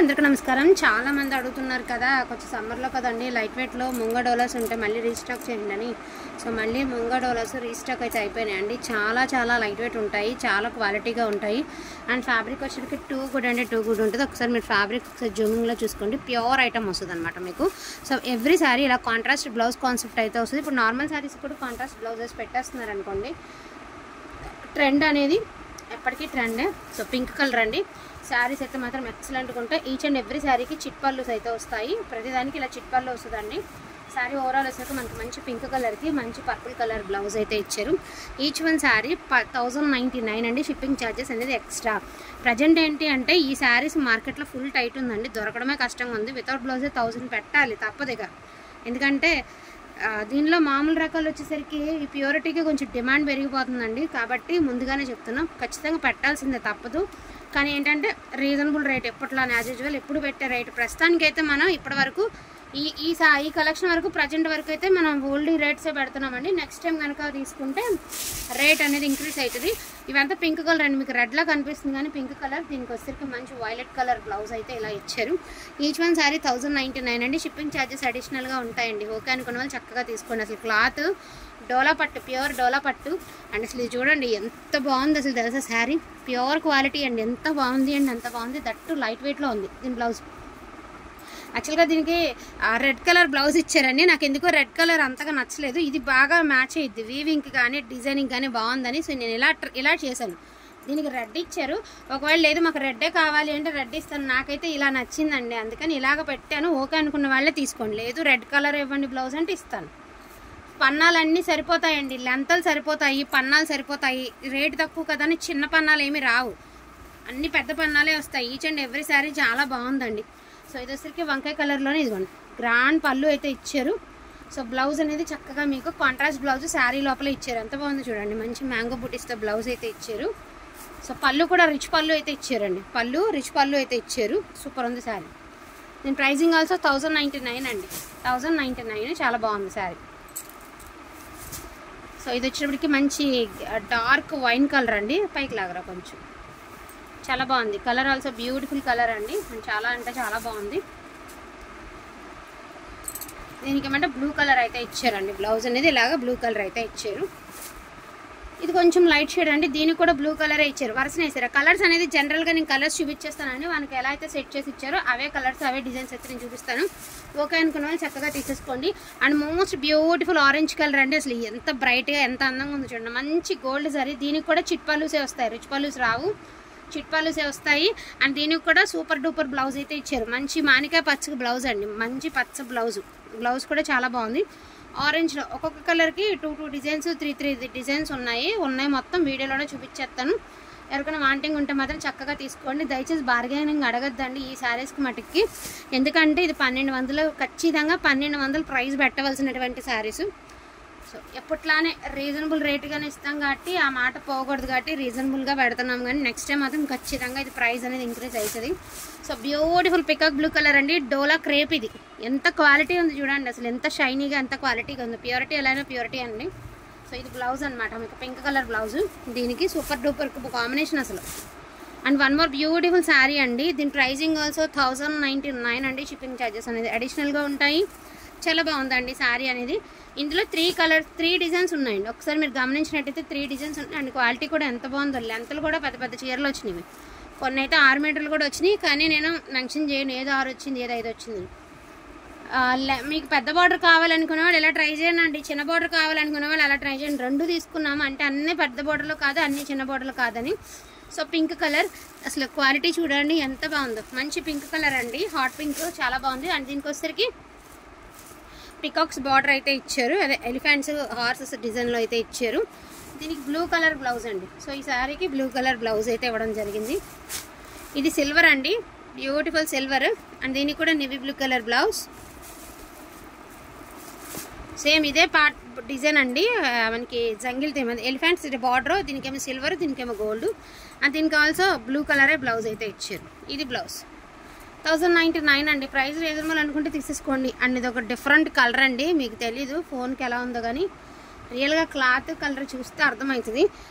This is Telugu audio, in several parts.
అందరికీ నమస్కారం. చాలా మంది అడుగుతున్నారు కదా, కొంచెం సమ్మర్లో కదండి లైట్ వెయిట్లో ముంగ డోలాస్ ఉంటే మళ్ళీ రీస్టాక్ చేయండి అని. సో మళ్ళీ ముంగ డోలాస్ రీస్టాక్ అయితే అయిపోయినాయండి. చాలా లైట్ వెయిట్ ఉంటాయి, చాలా క్వాలిటీగా ఉంటాయి. అండ్ ఫ్యాబ్రిక్ వచ్చేటికి టూ గుడ్ ఉంటుంది. ఒకసారి మీరు ఫ్యాబ్రిక్ ఒకసారి జూమింగ్లో చూసుకోండి, ప్యూర్ ఐటమ్ వస్తుంది అనమాట మీకు. సో ఎవ్రీ శారీ ఇలా కాంట్రాస్ట్ బ్లౌజ్ కాన్సెప్ట్ అయితే వస్తుంది. ఇప్పుడు నార్మల్ శారీస్ కూడా కాంట్రాస్ట్ బ్లౌజెస్ పెట్టేస్తున్నారు అనుకోండి. ట్రెండ్ అనేది ఎప్పటికీ ట్రెండే. సో పింక్ కలర్ అండి. శారీస్ అయితే మాత్రం ఎక్సలెంట్గా ఉంటాయి. ఈచ్ అండ్ ఎవ్రీ శారీకి చిట్ పళ్ళుస్ అయితే వస్తాయి. ప్రతిదానికి ఇలా చిట్ పళ్ళు వస్తుందండి. శారీ ఓవరాల్ వచ్చాక మనకి మంచి పింక్ కలర్కి మంచి పర్పుల్ కలర్ బ్లౌజ్ అయితే ఇచ్చారు. ఈచ్ వన్ శారీ 1099 అండి. షిప్పింగ్ ఛార్జెస్ అనేది ఎక్స్ట్రా. ప్రజెంట్ ఏంటి అంటే ఈ శారీస్ మార్కెట్లో ఫుల్ టైట్ ఉందండి, దొరకడమే కష్టంగా ఉంది. వితౌట్ బ్లౌజే 1000 పెట్టాలి తప్పదుగా. ఎందుకంటే దీనిలో మామూలు రకాలు వచ్చేసరికి ఈ ప్యూరిటీకి కొంచెం డిమాండ్ పెరిగిపోతుందండి. కాబట్టి ముందుగానే చెప్తున్నాం, ఖచ్చితంగా పెట్టాల్సిందే తప్పదు. కానీ ఏంటంటే రీజనబుల్ రేట్, ఎప్పట్లో యాజ్ యూజువల్ ఎప్పుడు పెట్టే రేట్. ప్రస్తుతానికైతే మనం ఇప్పటి వరకు ఈ కలెక్షన్ వరకు ప్రజెంట్ వరకు అయితే మనం ఓల్డ్ రేట్సే పెడుతున్నామండి. నెక్స్ట్ టైం కనుక తీసుకుంటే రేట్ అనేది ఇంక్రీజ్ అవుతుంది. ఇవంతా పింక్ కలర్ అండి, మీకు రెడ్లా కనిపిస్తుంది కానీ పింక్ కలర్. దీనికి వచ్చేసరికి మంచి వైలెట్ కలర్ బ్లౌజ్ అయితే ఇలా ఇచ్చారు. ఈచ్ వన్ శారీ 1099 అండి. షిప్పింగ్ ఛార్జెస్ అడిషనల్గా ఉంటాయండి. ఓకే అనుకున్న వాళ్ళు చక్కగా తీసుకోండి. అసలు క్లాత్ డోలా పట్టు, ప్యూర్ డోలా పట్టు అండ్ అసలు ఇది చూడండి ఎంత బాగుంది అసలు తెలుసా. శారీ ప్యూర్ క్వాలిటీ అండి, ఎంత బాగుంది అండి, అంత బాగుంది. దట్టు లైట్ వెయిట్లో ఉంది దీని బ్లౌజ్. యాక్చువల్గా దీనికి రెడ్ కలర్ బ్లౌజ్ ఇచ్చారండి. నాకు ఎందుకో రెడ్ కలర్ అంతగా నచ్చలేదు. ఇది బాగా మ్యాచ్ అయ్యిద్ది, వీవింగ్ కానీ డిజైనింగ్ కానీ బాగుందని. సో నేను ఇలా చేశాను. దీనికి రెడ్ ఇచ్చారు. ఒకవేళ లేదు మాకు రెడ్డే కావాలి అంటే రెడ్ ఇస్తాను. నాకైతే ఇలా నచ్చిందండి, అందుకని ఇలాగ పెట్టాను. ఓకే అనుకున్న వాళ్ళే తీసుకోండి. లేదు రెడ్ కలర్ ఇవ్వండి బ్లౌజ్ అంటే ఇస్తాను. పన్నాలన్నీ సరిపోతాయండి, లెంతలు సరిపోతాయి, పన్నాలు సరిపోతాయి. రేటు తక్కువ కదా అని చిన్న పన్నాలు ఏమి రావు, అన్ని పెద్ద పన్నాలే వస్తాయి. ఈచ్ అండ్ ఎవ్రీ శారీ చాలా బాగుందండి. సో ఇది వచ్చరికి వంకాయ కలర్లోనే ఇదిగోండి గ్రాండ్ పళ్ళు అయితే ఇచ్చారు. సో బ్లౌజ్ అనేది చక్కగా మీకు కాంట్రాస్ట్ బ్లౌజ్ శారీ లోపల ఇచ్చారు. ఎంత బాగుంది చూడండి, మంచి మ్యాంగో బుటీస్తో బ్లౌజ్ అయితే ఇచ్చారు. సో పళ్ళు కూడా రిచ్ పళ్ళు అయితే ఇచ్చారండి, రిచ్ పళ్ళు అయితే ఇచ్చారు. సూపర్ ఉంది శారీ. దీని ప్రైజింగ్ ఆల్సో 1099 అండి. 1099 చాలా బాగుంది శారీ. సో ఇది వచ్చేటప్పటికి మంచి డార్క్ వైన్ కలర్ అండి. పైకి లాగరా కొంచెం, చాలా బాగుంది కలర్. ఆల్సో బ్యూటిఫుల్ కలర్ అండి, చాలా అంటే చాలా బాగుంది. దీనికి ఏమంటే బ్లూ కలర్ అయితే ఇచ్చారండి. బ్లౌజ్ అనేది ఇలాగ బ్లూ కలర్ అయితే ఇచ్చారు. ఇది కొంచెం లైట్ షేడ్ అండి, దీనికి కూడా బ్లూ కలరే ఇచ్చారు. వరుసనే వేసారు. కలర్స్ అనేది జనరల్గా నేను కలర్స్ చూపించేస్తానండి. మనకి ఎలా అయితే సెట్ చేసి ఇచ్చారో అవే కలర్స్ అవే డిజైన్స్ అయితే నేను చూపిస్తాను. ఓకే అనుకున్న వాళ్ళు చక్కగా తీసేసుకోండి. And most beautiful orange colour అండి. అసలు ఎంత బ్రైట్గా ఎంత అందంగా ఉంది చూడండి. మంచి గోల్డ్ సారీ. దీనికి కూడా చిట్ పల్లూసే వస్తాయి, రిచ్ పల్లూస్ రావు, చిట్ పల్లూసే వస్తాయి. అండ్ దీనికి కూడా సూపర్ డూపర్ బ్లౌజ్ అయితే ఇచ్చారు. మంచి మానికాయ పచ్చ బ్లౌజ్ అండి, మంచి పచ్చ బ్లౌజ్ కూడా చాలా బాగుంది. ఆరెంజ్లో ఒక్కొక్క కలర్కి 2 డిజైన్స్ 3 డిజైన్స్ ఉన్నాయి. మొత్తం వీడియోలోనే చూపించేస్తాను. ఎవరికైనా వాంటింగ్ ఉంటే మాత్రం చక్కగా తీసుకోండి. దయచేసి బార్గెనింగ్ అడగద్దండి ఈ శారీస్కి మటుకి. ఎందుకంటే ఇది 1200, ఖచ్చితంగా 1200 ప్రైస్ పెట్టవలసినటువంటి శారీస్. సో ఎప్పట్లానే రీజనబుల్ రేటుగానే ఇస్తాం కాబట్టి ఆ మాట పోకూడదు కాబట్టి రీజనబుల్గా పెడుతున్నాం. కానీ నెక్స్ట్ టైం మాత్రం ఖచ్చితంగా ఇది ప్రైస్ అనేది ఇంక్రీజ్ అవుతుంది. So beautiful peacock blue colour అండి. డోలా క్రేప్. ఇది ఎంత క్వాలిటీ ఉంది చూడండి, అసలు ఎంత షైనీగా ఎంత క్వాలిటీగా ఉంది. ప్యూరిటీ ఎలా అయినా ప్యూరిటీ అండి. సో ఇది బ్లౌజ్ అనమాట, మీకు పింక్ కలర్ బ్లౌజ్. దీనికి సూపర్ డూపర్ కాంబినేషన్ అసలు. And one more beautiful sari అండి. దీని ప్రైజింగ్ ఆల్సో 1099 అండి. షిప్పింగ్ ఛార్జెస్ అనేది అడిషనల్గా ఉంటాయి. చాలా బాగుందండి శారీ అనేది. ఇందులో 3 డిజైన్స్ ఉన్నాయండి. ఒకసారి మీరు గమనించినట్టయితే 3 డిజైన్స్ ఉన్నాయి. అండ్ క్వాలిటీ కూడా ఎంత బాగుందో. లెంత్లు కూడా పెద్ద చీరలు వచ్చినాయి. కొన్ని అయితే 6 మీటర్లు కూడా వచ్చినాయి. కానీ నేను మెన్షన్ చేయను ఏదో 6 వచ్చింది ఏదో 5 వచ్చింది. మీకు పెద్ద బార్డర్ కావాలనుకునే వాళ్ళు ఇలా ట్రై చేయండి అండి. చిన్న బార్డర్ కావాలనుకునే వాళ్ళు అలా ట్రై చేయండి. 2 తీసుకున్నాము అంటే అన్నీ పెద్ద బార్డర్లో కాదు, అన్నీ చిన్న బార్డర్లో కాదని. సో పింక్ కలర్ అసలు క్వాలిటీ చూడండి ఎంత బాగుందో. మంచి పింక్ కలర్ అండి, హాట్ పింక్, చాలా బాగుంది. అండ్ దీనికి వచ్చేసరికి పికాక్స్ బార్డర్ అయితే ఇచ్చారు, అదే ఎలిఫెంట్స్ హార్సెస్ డిజైన్లో అయితే ఇచ్చారు. దీనికి బ్లూ కలర్ బ్లౌజ్ అండి. సో ఈ శారీకి బ్లూ కలర్ బ్లౌజ్ అయితే ఇవ్వడం జరిగింది. ఇది సిల్వర్ అండి, బ్యూటిఫుల్ సిల్వర్. అండ్ దీనికి కూడా navy blue colour blouse. Same ఇదే పార్ట్ డిజైన్ అండి. మనకి జంగిల్ థీమ్ ఎలిఫెంట్స్ బార్డర్. దీనికేమో సిల్వర్, దీనికేమో గోల్డ్. అండ్ దీనికి ఆల్సో బ్లూ కలరే బ్లౌజ్ అయితే ఇచ్చారు. ఇది బ్లౌజ్ 1099 అండి. ప్రైస్ రీజనబుల్ అనుకుంటే తీసేసుకోండి. అండ్ ఇది ఒక డిఫరెంట్ కలర్ అండి, మీకు తెలీదు ఫోన్కి ఎలా ఉందో కానీ రియల్గా క్లాత్ కలర్ చూస్తే అర్థమవుతుంది.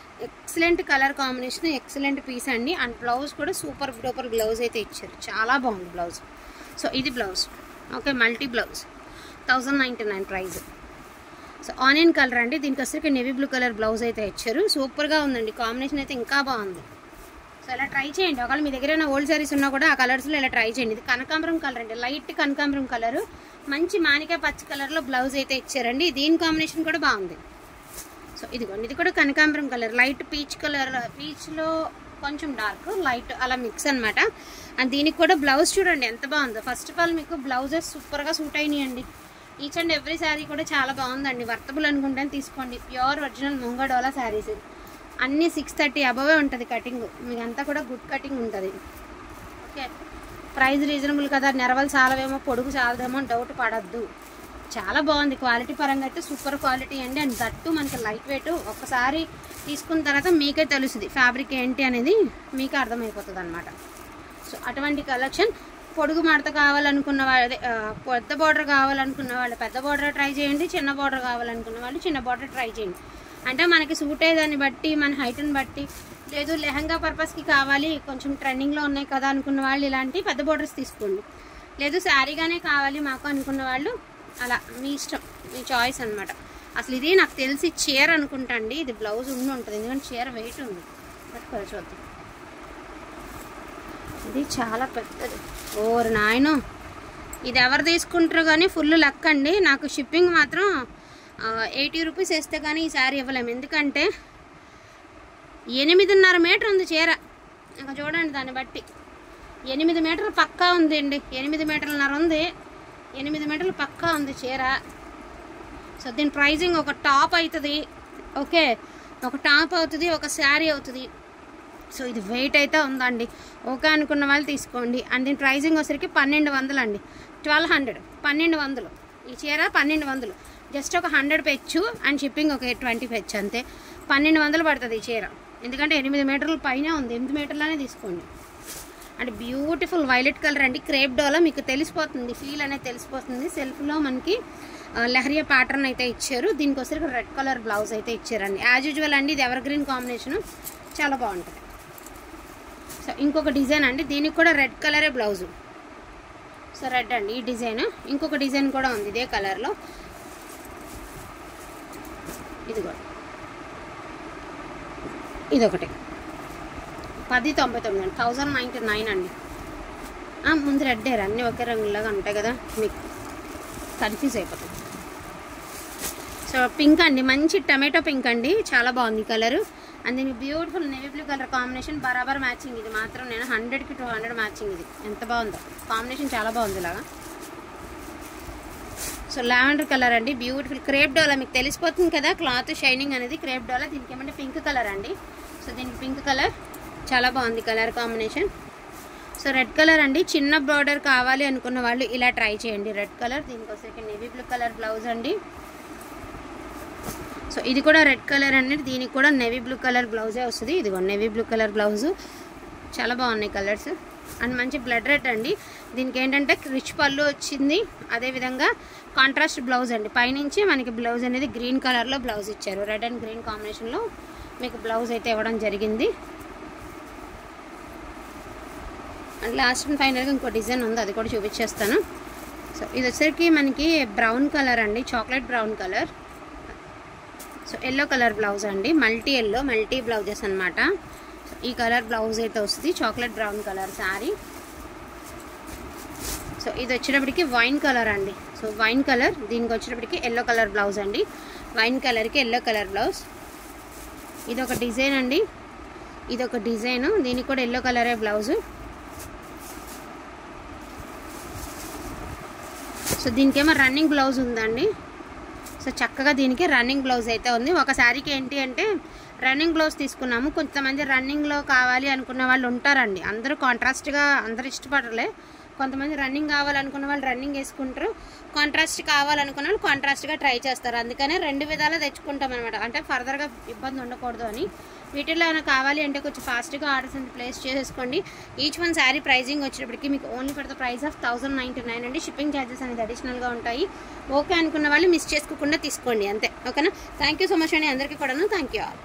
Excellent colour combination, excellent piece అండి. అండ్ బ్లౌజ్ కూడా సూపర్ డూపర్ బ్లౌజ్ అయితే ఇచ్చారు, చాలా బాగుంది బ్లౌజ్. సో ఇది blouse, okay, multi blouse 1099 price. So onion colour అండి, దీనికి వచ్చరికి నేవీ బ్లూ కలర్ బ్లౌజ్ అయితే ఇచ్చారు. సూపర్గా ఉందండి, కాంబినేషన్ అయితే ఇంకా బాగుంది. సో ఇలా ట్రై చేయండి, ఒకవేళ మీ దగ్గర ఏమైనా ఓల్డ్ శారీస్ ఉన్నా కూడా ఆ కలర్స్లో ఇలా ట్రై చేయండి. ఇది కనకాంబరం కలర్ అండి, లైట్ కనకాంబరం కలర్, మంచి మానికా పచ్చ కలర్లో బ్లౌజ్ అయితే ఇచ్చారండి. దీని కాంబినేషన్ కూడా బాగుంది. సో ఇదిగోండి, ఇది కూడా కనకాంబరం కలర్, లైట్ పీచ్ కలర్, పీచ్లో కొంచెం డార్క్ లైట్ అలా మిక్స్ అనమాట. అండ్ దీనికి కూడా బ్లౌజ్ చూడండి ఎంత బాగుందో. ఫస్ట్ ఆఫ్ ఆల్ మీకు బ్లౌజెస్ సూపర్గా సూట్ అయినాయండి. ఈచ్ అండ్ ఎవ్రీ శారీ కూడా చాలా బాగుందండి. వర్తబుల్ అనుకుంటే తీసుకోండి. ప్యూర్ ఒరిజినల్ ముంగా డోలా శారీస్ అన్నీ 630 అబవే ఉంటుంది కటింగ్, మీకు అంతా కూడా గుడ్ కటింగ్ ఉంటుంది. ఓకే, ప్రైస్ రీజనబుల్ కదా, నెరవలు చాలవేమో పొడుగు చాలదేమో డౌట్ పడద్దు. చాలా బాగుంది, క్వాలిటీ పరంగా అయితే సూపర్ క్వాలిటీ అండి. అండ్ దట్టు మనకి లైట్ వెయిట్. ఒక్కసారి తీసుకున్న తర్వాత మీకే తెలుస్తుంది ఫ్యాబ్రిక్ ఏంటి అనేది, మీకే అర్థమైపోతుంది అనమాట. సో అటువంటి కలెక్షన్. పొడుగు మడత కావాలనుకున్న వాళ్ళు, పెద్ద బార్డర్ కావాలనుకున్న వాళ్ళు పెద్ద బార్డర్ ట్రై చేయండి, చిన్న బార్డర్ కావాలనుకున్న వాళ్ళు చిన్న బార్డర్ ట్రై చేయండి. అంటే మనకి సూట్ అయ్యేదాన్ని బట్టి, మన హైట్ని బట్టి, లేదు లెహంగా పర్పస్కి కావాలి కొంచెం ట్రెండింగ్లో ఉన్నాయి కదా అనుకున్న వాళ్ళు ఇలాంటి పెద్ద బార్డర్స్ తీసుకోండి. లేదు శారీగానే కావాలి మాకు అనుకున్న వాళ్ళు అలా మీ ఇష్టం, మీ చాయిస్ అనమాట. అసలు ఇది నాకు తెలిసి చీర అనుకుంటా అండి, ఇది బ్లౌజ్ ఉంటుంది, ఎందుకంటే చీర వెయిట్ ఉంది. పట్టుకోవాలి చూద్దాం. ఇది చాలా పెద్దది, ఓరు నాయనో. ఇది ఎవరు తీసుకుంటారో కానీ ఫుల్ లక్ అండి. నాకు షిప్పింగ్ మాత్రం 80 రూపీస్ వేస్తే కానీ ఈ శారీ ఇవ్వలేము, ఎందుకంటే 8.5 మీటర్ ఉంది చీర. ఇంకా చూడండి దాన్ని బట్టి 8 మీటర్లు పక్కా ఉంది అండి, 8 మీటర్లన్నర ఉంది, 8 మీటర్లు పక్కా ఉంది చీర. సో దీని ప్రైజింగ్ ఒక టాప్ అవుతుంది, ఓకే, ఒక టాప్ అవుతుంది, ఒక శారీ అవుతుంది. సో ఇది వెయిట్ అయితే ఉందండి, ఓకే అనుకున్న వాళ్ళు తీసుకోండి. అండ్ దీని ప్రైజింగ్ వచ్చరికి 1200 అండి, 1200, 1200. ఈ చీర 1200, జస్ట్ ఒక 100 పెచ్చు అండ్ షిప్పింగ్ ఒక 20 పెచ్చు అంతే. 1200 పడుతుంది ఈ చీర, ఎందుకంటే 8 మీటర్ల పైన ఉంది, 8 మీటర్లనే తీసుకోండి. అండ్ బ్యూటిఫుల్ వైలెట్ కలర్ అండి, క్రేప్ డోలా మీకు తెలిసిపోతుంది, ఫీల్ అనేది తెలిసిపోతుంది. సెల్ఫ్లో మనకి లహరియా ప్యాటర్న్ అయితే ఇచ్చారు. దీనికి వచ్చరికి రెడ్ కలర్ బ్లౌజ్ అయితే ఇచ్చారండి. యాజ్ యూజువల్ అండి, ఇది ఎవర్ గ్రీన్ కాంబినేషను, చాలా బాగుంటుంది. సో ఇంకొక డిజైన్ అండి, దీనికి కూడా రెడ్ కలరే బ్లౌజు. సో రెడ్ అండి ఈ డిజైన్. ఇంకొక డిజైన్ కూడా ఉంది ఇదే కలర్లో, ఇది కూడా, ఇదొకటి 1099 అండి, 1099 అండి. ముందు రెడ్ హెయిర్ అన్నీ ఒకే రంగులాగా ఉంటాయి కదా, మీకు కన్ఫ్యూజ్ అయిపోతుంది. సో పింక్ అండి, మంచి టమాటో పింక్ అండి, చాలా బాగుంది కలరు. అండ్ దీనికి beautiful navy blue colour combination, బరాబర్ మ్యాచింగ్. ఇది మాత్రం నేను 100కి 200 మ్యాచింగ్. ఇది ఎంత బాగుందో కాంబినేషన్, చాలా బాగుంది ఇలాగా. సో లావెండర్ కలర్ అండి, బ్యూటిఫుల్ క్రేప్ డోలా, మీకు తెలిసిపోతుంది కదా క్లాత్ షైనింగ్ అనేది క్రేప్ డోలా. దీనికి ఏమంటే పింక్ కలర్ అండి. సో దీనికి పింక్ కలర్ చాలా బాగుంది colour combination. So red colour అండి, చిన్న బార్డర్ కావాలి అనుకున్న వాళ్ళు ఇలా ట్రై చేయండి. రెడ్ కలర్, దీనికోసం నేవీ బ్లూ కలర్ బ్లౌజ్ అండి. సో ఇది కూడా రెడ్ కలర్ అండి, దీనికి కూడా నేవీ బ్లూ కలర్ బ్లౌజే వస్తుంది. ఇదిగో నేవీ బ్లూ కలర్ బ్లౌజు, చాలా బాగున్నాయి కలర్స్. అండ్ మంచి బ్లడ్ రెడ్ అండి, దీనికి ఏంటంటే రిచ్ పళ్ళు వచ్చింది, అదేవిధంగా కాంట్రాస్ట్ బ్లౌజ్ అండి. పైనుంచి మనకి బ్లౌజ్ అనేది గ్రీన్ కలర్లో బ్లౌజ్ ఇచ్చారు, రెడ్ అండ్ గ్రీన్ కాంబినేషన్లో మీకు బ్లౌజ్ అయితే ఇవ్వడం జరిగింది. అండ్ లాస్ట్ అండ్ ఫైనల్గా ఇంకో డిజైన్ ఉంది, అది కూడా చూపించేస్తాను. సో ఇది వచ్చరికి మనకి బ్రౌన్ కలర్ అండి, chocolate brown colour. So yellow colour blouse అండి, మల్టీ ఎల్లో, మల్టీ బ్లౌజెస్ అనమాట. సో ఈ కలర్ బ్లౌజ్ అయితే వస్తుంది, chocolate brown colour sari. So ఇది వచ్చేటప్పటికి వైన్ కలర్ అండి. సో వైన్ కలర్, దీనికి వచ్చేటప్పటికి ఎల్లో కలర్ బ్లౌజ్ అండి, వైన్ కలర్కి ఎల్లో కలర్ బ్లౌజ్. ఇదొక డిజైన్ అండి, ఇదొక డిజైన్, దీనికి కూడా ఎల్లో కలరే బ్లౌజు. సో దీనికేమో రన్నింగ్ బ్లౌజ్ ఉందండి. సో చక్కగా దీనికి రన్నింగ్ బ్లౌజ్ అయితే ఉంది. ఒక శారీకి ఏంటి అంటే రన్నింగ్ బ్లౌజ్ తీసుకున్నాము. కొంతమంది రన్నింగ్లో కావాలి అనుకున్న వాళ్ళు ఉంటారండి, అందరూ కాంట్రాస్ట్గా అందరూ ఇష్టపడలే. కొంతమంది రన్నింగ్ కావాలనుకున్న వాళ్ళు రన్నింగ్ వేసుకుంటారు, కాంట్రాస్ట్ కావాలనుకున్న వాళ్ళు కాంట్రాస్ట్గా ట్రై చేస్తారు. అందుకనే 2 విధాలు తెచ్చుకుంటాం అనమాట, అంటే ఫర్దర్గా ఇబ్బంది ఉండకూడదు అని. వీటిల్లో ఏమైనా కావాలి అంటే కొంచెం ఫాస్ట్గా ఆర్డర్స్ అనేది ప్లేస్ చేసేసుకోండి. ఈచ్ వన్ శారీ ప్రైజింగ్ వచ్చేటప్పటికి మీకు only for the price of 1099 అండి. షిప్పింగ్ ఛార్జెస్ అనేది అడిషనల్గా ఉంటాయి. ఓకే అనుకున్న వాళ్ళు మిస్ చేసుకోకుండా తీసుకోండి అంతే, ఓకేనా. థ్యాంక్ యూ సో మచ్ అండి అందరికీ కూడాను. Thank you all.